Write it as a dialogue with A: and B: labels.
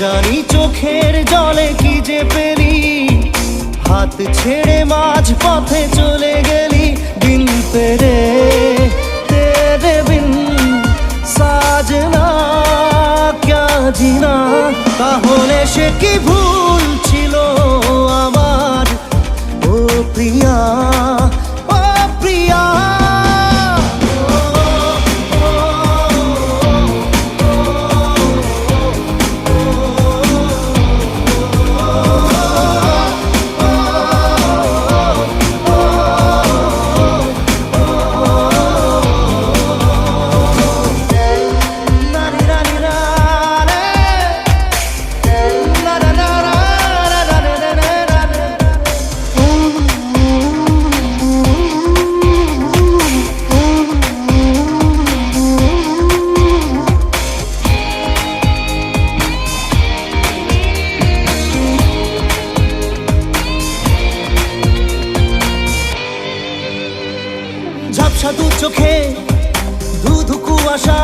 A: জানি চোখের জলে কি যে পেলি, হাত ছেড়ে মাঝ পথে চলে গেলি। দিন পেরে তেরে বিন সাজনা ক্যা জিনা। তাহলে সে কি ভুল ছিল আমার, ও প্রিয়া ও প্রিয়া। ঝাপসা দু চোখে ধু ধু কুয়াশা।